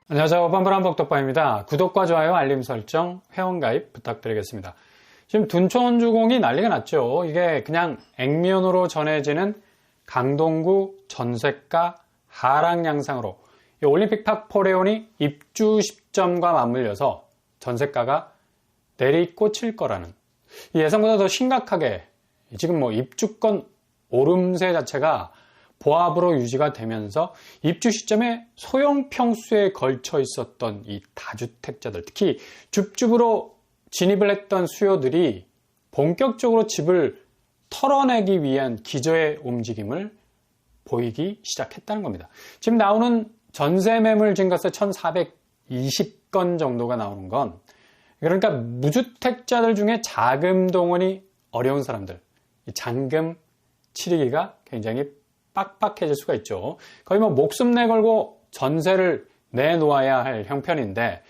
안녕하세요. 뻔뻔한복덕방입니다. 구독과 좋아요, 알림 설정, 회원가입 부탁드리겠습니다. 지금 둔촌주공이 난리가 났죠. 이게 그냥 액면으로 전해지는 강동구 전세가 하락 양상으로 올림픽 파크 포레온이 입주 시점과 맞물려서 전세가가 내리꽂힐 거라는, 예상보다 더 심각하게 지금 입주권 오름세 자체가 보합으로 유지가 되면서 입주 시점에 소형 평수에 걸쳐 있었던 이 다주택자들, 특히 줍줍으로 진입을 했던 수요들이 본격적으로 집을 털어내기 위한 기저의 움직임을 보이기 시작했다는 겁니다. 지금 나오는 전세 매물 증가세 1420건 정도가 나오는 건, 그러니까 무주택자들 중에 자금 동원이 어려운 사람들, 잔금 치르기가 굉장히 빡빡해질 수가 있죠. 거의 목숨 내걸고 전세를 내놓아야 할 형편인데,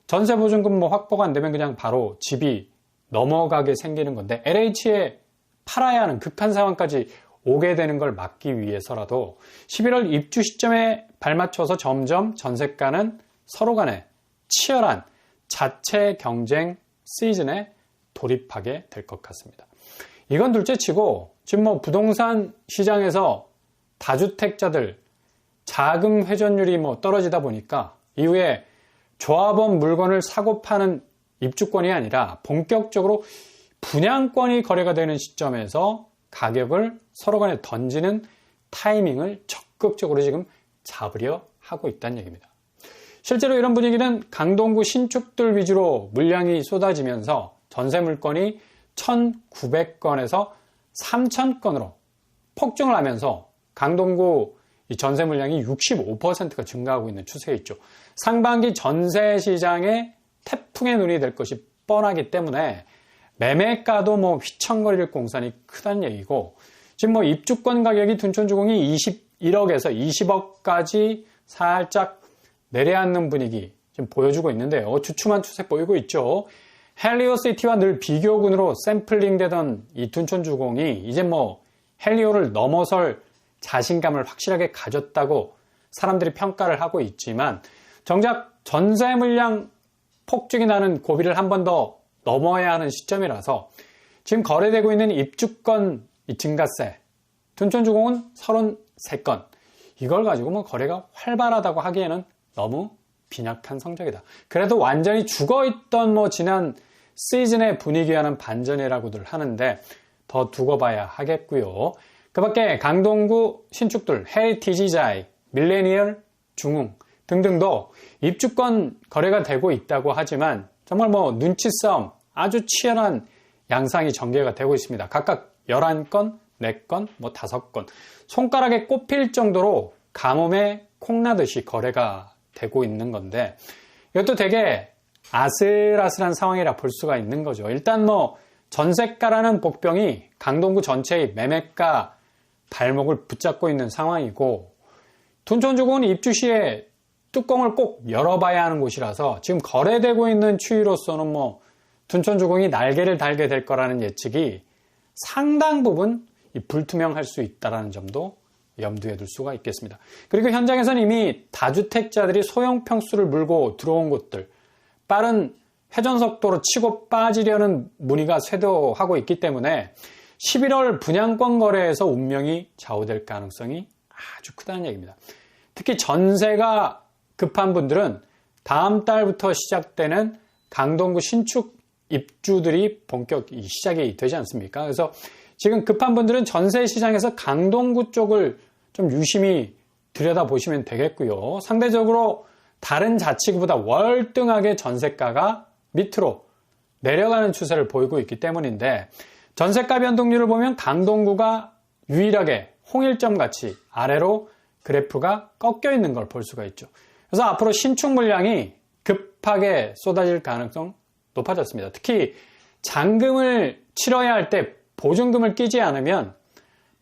전세 보증금 확보가 안 되면 그냥 바로 집이 넘어가게 생기는 건데, LH에 팔아야 하는 급한 상황까지 오게 되는 걸 막기 위해서라도 11월 입주 시점에 발맞춰서 점점 전세가는 서로 간에 치열한 자체 경쟁 시즌에 돌입하게 될 것 같습니다. 이건 둘째치고 지금 부동산 시장에서 다주택자들 자금 회전율이 떨어지다 보니까 이후에 조합원 물건을 사고 파는 입주권이 아니라 본격적으로 분양권이 거래가 되는 시점에서 가격을 서로 간에 던지는 타이밍을 적극적으로 지금 잡으려 하고 있다는 얘기입니다. 실제로 이런 분위기는 강동구 신축들 위주로 물량이 쏟아지면서 전세 물건이 1,900건에서 3,000건으로 폭증을 하면서 강동구 전세 물량이 65%가 증가하고 있는 추세에 있죠. 상반기 전세 시장에 태풍의 눈이 될 것이 뻔하기 때문에 매매가도 휘청거릴 공산이 크다는 얘기고, 지금 입주권 가격이 둔촌주공이 21억에서 20억까지 살짝 내려앉는 분위기 지금 보여주고 있는데요. 주춤한 추세 보이고 있죠. 헬리오시티와 늘 비교군으로 샘플링 되던 이 둔촌주공이 이제 헬리오를 넘어설 자신감을 확실하게 가졌다고 사람들이 평가를 하고 있지만, 정작 전세 물량 폭증이 나는 고비를 한 번 더 넘어야 하는 시점이라서 지금 거래되고 있는 입주권 증가세, 둔촌주공은 33건, 이걸 가지고 거래가 활발하다고 하기에는 너무 빈약한 성적이다. 그래도 완전히 죽어있던 지난 시즌의 분위기와는 반전이라고들 하는데 더 두고 봐야 하겠고요. 그 밖에 강동구 신축들, 헤리티지자이, 밀레니얼, 중흥 등등도 입주권 거래가 되고 있다고 하지만 정말 눈치 싸움, 아주 치열한 양상이 전개가 되고 있습니다. 각각 11건, 4건, 5건, 손가락에 꼽힐 정도로 가뭄에 콩나듯이 거래가 되고 있는 건데, 이것도 되게 아슬아슬한 상황이라 볼 수가 있는 거죠. 일단 전세가라는 복병이 강동구 전체의 매매가 발목을 붙잡고 있는 상황이고, 둔촌주공은 입주 시에 뚜껑을 꼭 열어봐야 하는 곳이라서 지금 거래되고 있는 추이로서는 둔촌주공이 날개를 달게 될 거라는 예측이 상당 부분 불투명할 수 있다는 점도 염두에 둘 수가 있겠습니다. 그리고 현장에서는 이미 다주택자들이 소형 평수를 물고 들어온 곳들, 빠른 회전 속도로 치고 빠지려는 문의가 쇄도하고 있기 때문에 11월 분양권 거래에서 운명이 좌우될 가능성이 아주 크다는 얘기입니다. 특히 전세가 급한 분들은 다음 달부터 시작되는 강동구 신축 입주들이 본격 시작이 되지 않습니까? 그래서 지금 급한 분들은 전세 시장에서 강동구 쪽을 좀 유심히 들여다보시면 되겠고요. 상대적으로 다른 자치구보다 월등하게 전세가가 밑으로 내려가는 추세를 보이고 있기 때문인데, 전세가 변동률을 보면 강동구가 유일하게 홍일점 같이 아래로 그래프가 꺾여 있는 걸 볼 수가 있죠. 그래서 앞으로 신축 물량이 급하게 쏟아질 가능성 높아졌습니다. 특히 잔금을 치러야 할 때 보증금을 끼지 않으면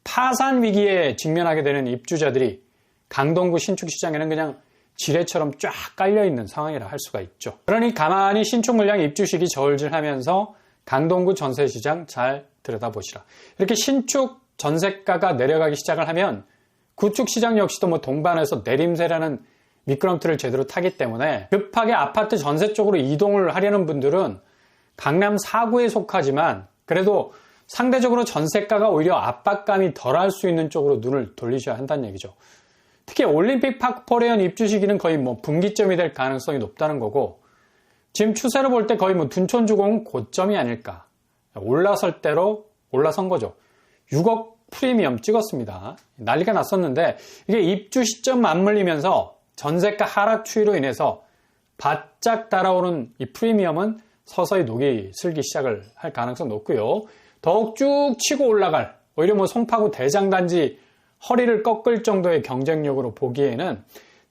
파산 위기에 직면하게 되는 입주자들이 강동구 신축 시장에는 그냥 지뢰처럼 쫙 깔려있는 상황이라 할 수가 있죠. 그러니 가만히 신축 물량 입주 시기 저울질하면서 강동구 전세시장 잘 들여다보시라. 이렇게 신축 전세가가 내려가기 시작을 하면 구축 시장 역시도 동반해서 내림세라는 미끄럼틀을 제대로 타기 때문에 급하게 아파트 전세 쪽으로 이동을 하려는 분들은 강남 4구에 속하지만 그래도 상대적으로 전세가가 오히려 압박감이 덜할 수 있는 쪽으로 눈을 돌리셔야 한다는 얘기죠. 특히 올림픽 파크 포레현 입주 시기는 거의 분기점이 될 가능성이 높다는 거고, 지금 추세로 볼 때 거의 둔촌주공은 고점이 아닐까. 올라설 대로 올라선 거죠. 6억 프리미엄 찍었습니다. 난리가 났었는데 이게 입주 시점 맞물리면서 전세가 하락 추이로 인해서 바짝 달아오른 이 프리미엄은 서서히 녹이 슬기 시작을 할 가능성이 높고요. 더욱 쭉 치고 올라갈, 오히려 송파구 대장단지 허리를 꺾을 정도의 경쟁력으로 보기에는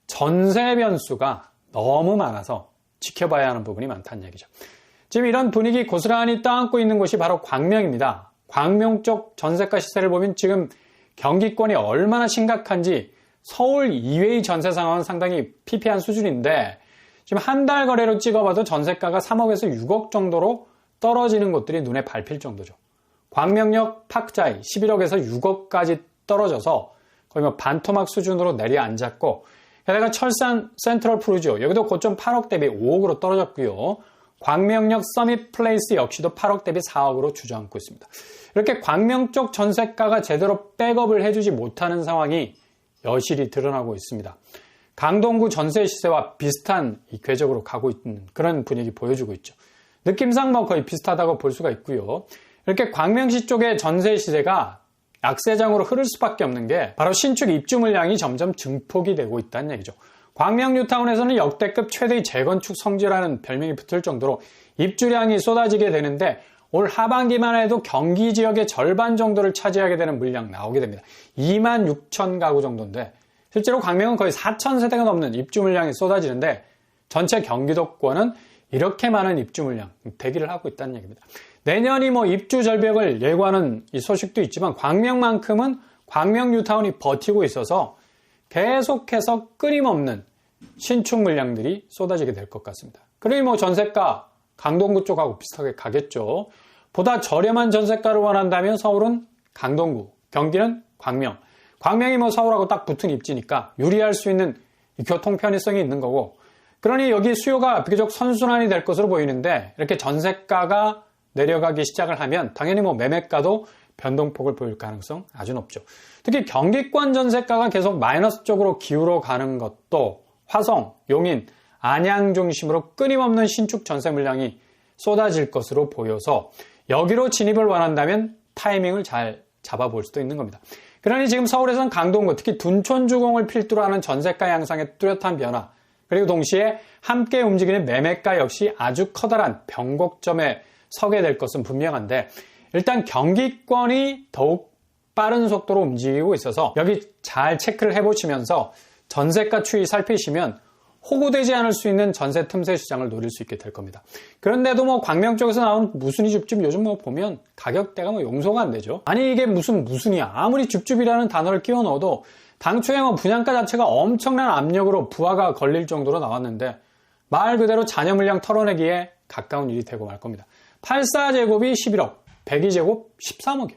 전세 변수가 너무 많아서 지켜봐야 하는 부분이 많다는 얘기죠. 지금 이런 분위기 고스란히 떠안고 있는 곳이 바로 광명입니다. 광명 쪽 전세가 시세를 보면 지금 경기권이 얼마나 심각한지 서울 이외의 전세 상황은 상당히 피폐한 수준인데, 지금 한 달 거래로 찍어봐도 전세가가 3억에서 6억 정도로 떨어지는 곳들이 눈에 밟힐 정도죠. 광명역 파크자이 11억에서 6억까지 떨어져서 거의 반토막 수준으로 내려앉았고, 게다가 철산 센트럴 푸르지오 여기도 고점 8억 대비 5억으로 떨어졌고요. 광명역 서밋 플레이스 역시도 8억 대비 4억으로 주저앉고 있습니다. 이렇게 광명 쪽 전세가가 제대로 백업을 해주지 못하는 상황이 여실히 드러나고 있습니다. 강동구 전세 시세와 비슷한 궤적으로 가고 있는 그런 분위기 보여주고 있죠. 느낌상 거의 비슷하다고 볼 수가 있고요. 이렇게 광명시 쪽의 전세 시세가 약세장으로 흐를 수밖에 없는 게 바로 신축 입주 물량이 점점 증폭이 되고 있다는 얘기죠. 광명 뉴타운에서는 역대급 최대의 재건축 성지라는 별명이 붙을 정도로 입주량이 쏟아지게 되는데, 올 하반기만 해도 경기 지역의 절반 정도를 차지하게 되는 물량 나오게 됩니다. 2만 6천 가구 정도인데, 실제로 광명은 거의 4천 세대가 넘는 입주 물량이 쏟아지는데, 전체 경기도권은 이렇게 많은 입주 물량 대기를 하고 있다는 얘기입니다. 내년이 입주 절벽을 예고하는 이 소식도 있지만, 광명만큼은 광명 뉴타운이 버티고 있어서 계속해서 끊임없는 신축 물량들이 쏟아지게 될 것 같습니다. 그러니 전세가 강동구 쪽하고 비슷하게 가겠죠. 보다 저렴한 전세가를 원한다면 서울은 강동구, 경기는 광명. 광명이 서울하고 딱 붙은 입지니까 유리할 수 있는 교통 편의성이 있는 거고, 그러니 여기 수요가 비교적 선순환이 될 것으로 보이는데, 이렇게 전세가가 내려가기 시작을 하면 당연히 매매가도 변동폭을 보일 가능성 아주 높죠. 특히 경기권 전세가가 계속 마이너스 쪽으로 기울어 가는 것도 화성, 용인, 안양 중심으로 끊임없는 신축 전세 물량이 쏟아질 것으로 보여서 여기로 진입을 원한다면 타이밍을 잘 잡아볼 수도 있는 겁니다. 그러니 지금 서울에서는 강동구, 특히 둔촌주공을 필두로 하는 전세가 양상의 뚜렷한 변화, 그리고 동시에 함께 움직이는 매매가 역시 아주 커다란 변곡점에 서게 될 것은 분명한데, 일단 경기권이 더욱 빠른 속도로 움직이고 있어서 여기 잘 체크를 해보시면서 전세가 추이 살피시면 호구되지 않을 수 있는 전세 틈새 시장을 노릴 수 있게 될 겁니다. 그런데도 광명 쪽에서 나온 무순이 줍줍 요즘 보면 가격대가 용서가 안 되죠. 아니 이게 무순이야. 아무리 줍줍이라는 단어를 끼워 넣어도 당초에 분양가 자체가 엄청난 압력으로 부하가 걸릴 정도로 나왔는데, 말 그대로 잔여 물량 털어내기에 가까운 일이 되고 말 겁니다. 84제곱이 11억, 102제곱 13억이에요.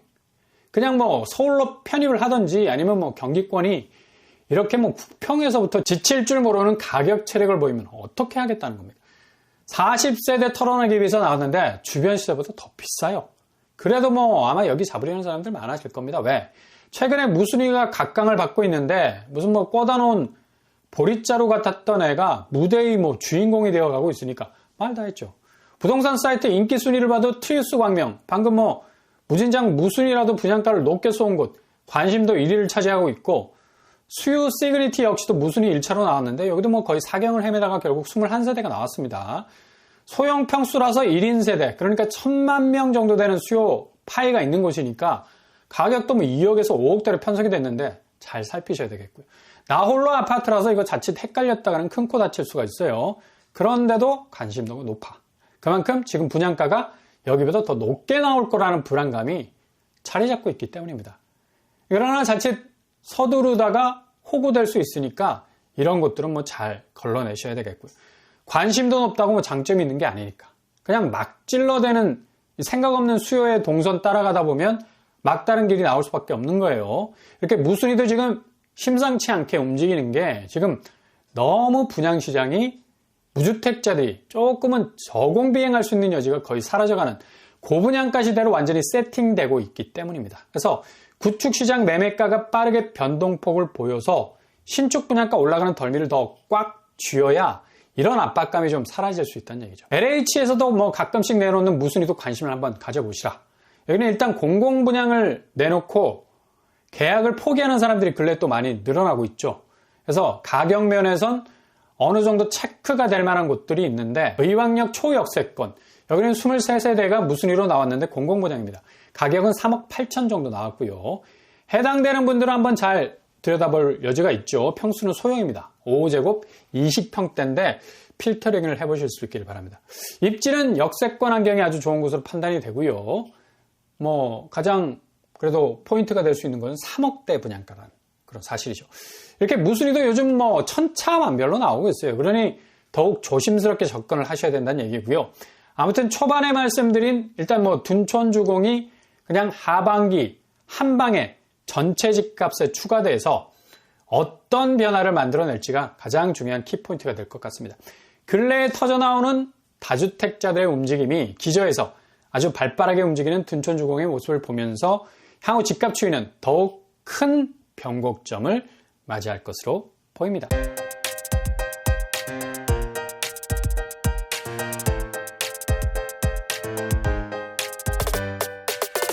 그냥 서울로 편입을 하든지 아니면 경기권이 이렇게 국평에서부터 지칠 줄 모르는 가격 체력을 보이면 어떻게 하겠다는 겁니다. 40세대 털어내기 위해서 나왔는데 주변 시세보다 더 비싸요. 그래도 아마 여기 잡으려는 사람들 많아질 겁니다. 왜? 최근에 무순이가 각광을 받고 있는데 무슨 꽂아 놓은 보릿자루 같았던 애가 무대의 주인공이 되어가고 있으니까 말 다 했죠. 부동산 사이트 인기 순위를 봐도 트리우스 광명, 방금 무진장 무순이라도 분양가를 높게 쏘은 곳, 관심도 1위를 차지하고 있고, 수유 시그니티 역시도 무순이 1차로 나왔는데 여기도 거의 사경을 헤매다가 결국 21세대가 나왔습니다. 소형 평수라서 1인 세대, 그러니까 1000만 명 정도 되는 수요 파이가 있는 곳이니까 가격도 2억에서 5억대로 편성이 됐는데 잘 살피셔야 되겠고요. 나홀로 아파트라서 이거 자칫 헷갈렸다가는 큰 코 다칠 수가 있어요. 그런데도 관심도가 높아. 그만큼 지금 분양가가 여기보다 더 높게 나올 거라는 불안감이 자리 잡고 있기 때문입니다. 그러나 자칫 서두르다가 호구될 수 있으니까 이런 것들은 잘 걸러내셔야 되겠고요. 관심도 높다고 장점이 있는 게 아니니까. 그냥 막 찔러대는 생각 없는 수요의 동선 따라가다 보면 막다른 길이 나올 수밖에 없는 거예요. 이렇게 무순이도 지금 심상치 않게 움직이는 게 지금 너무 분양시장이 무주택자들이 조금은 저공비행할 수 있는 여지가 거의 사라져가는 고분양가 시대로 완전히 세팅되고 있기 때문입니다. 그래서 구축시장 매매가가 빠르게 변동폭을 보여서 신축 분양가 올라가는 덜미를 더 꽉 쥐어야 이런 압박감이 좀 사라질 수 있다는 얘기죠. LH에서도 뭐 가끔씩 내놓는 무순위도 관심을 한번 가져보시라. 여기는 일단 공공분양을 내놓고 계약을 포기하는 사람들이 근래 또 많이 늘어나고 있죠. 그래서 가격 면에선 어느 정도 체크가 될 만한 곳들이 있는데 의왕역 초역세권 여기는 23세대가 무순위로 나왔는데 공공분양입니다. 가격은 3억 8천 정도 나왔고요. 해당되는 분들은 한번 잘 들여다볼 여지가 있죠. 평수는 소형입니다. 5제곱 20평대인데 필터링을 해보실 수 있기를 바랍니다. 입지는 역세권 환경이 아주 좋은 곳으로 판단이 되고요. 뭐 가장 그래도 포인트가 될 수 있는 것은 3억대 분양가라는 그런 사실이죠. 이렇게 무순위도 요즘 뭐 천차만별로 나오고 있어요. 그러니 더욱 조심스럽게 접근을 하셔야 된다는 얘기고요. 아무튼 초반에 말씀드린 일단 뭐 둔촌주공이 그냥 하반기 한 방에 전체 집값에 추가돼서 어떤 변화를 만들어낼지가 가장 중요한 키포인트가 될 것 같습니다. 근래에 터져나오는 다주택자들의 움직임이 기저에서 아주 발빠르게 움직이는 둔촌주공의 모습을 보면서 향후 집값 추이는 더욱 큰 변곡점을 맞이할 것으로 보입니다.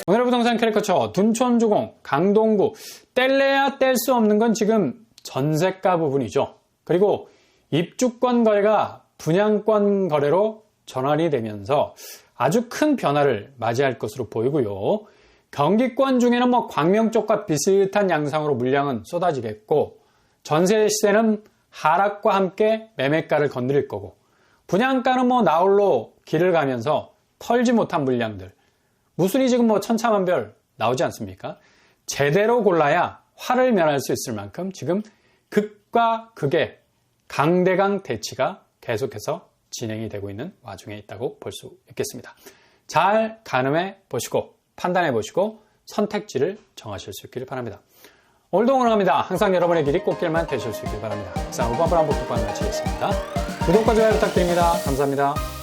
오늘의 부동산 캐리커처 둔촌주공, 강동구 뗄래야 뗄 수 없는 건 지금 전세가 부분이죠. 그리고 입주권 거래가 분양권 거래로 전환이 되면서 아주 큰 변화를 맞이할 것으로 보이고요. 경기권 중에는 뭐 광명 쪽과 비슷한 양상으로 물량은 쏟아지겠고 전세 시세는 하락과 함께 매매가를 건드릴 거고 분양가는 뭐 나홀로 길을 가면서 털지 못한 물량들 무순위 지금 뭐 천차만별 나오지 않습니까? 제대로 골라야 화를 면할 수 있을 만큼 지금 극과 극의 강대강 대치가 계속해서 진행이 되고 있는 와중에 있다고 볼 수 있겠습니다. 잘 가늠해 보시고 판단해 보시고 선택지를 정하실 수 있기를 바랍니다. 오늘도 응원합니다. 항상 여러분의 길이 꽃길만 되실 수 있기를 바랍니다. 이상 후반부랑 복덕방을 마치겠습니다. 구독과 좋아요 부탁드립니다. 감사합니다.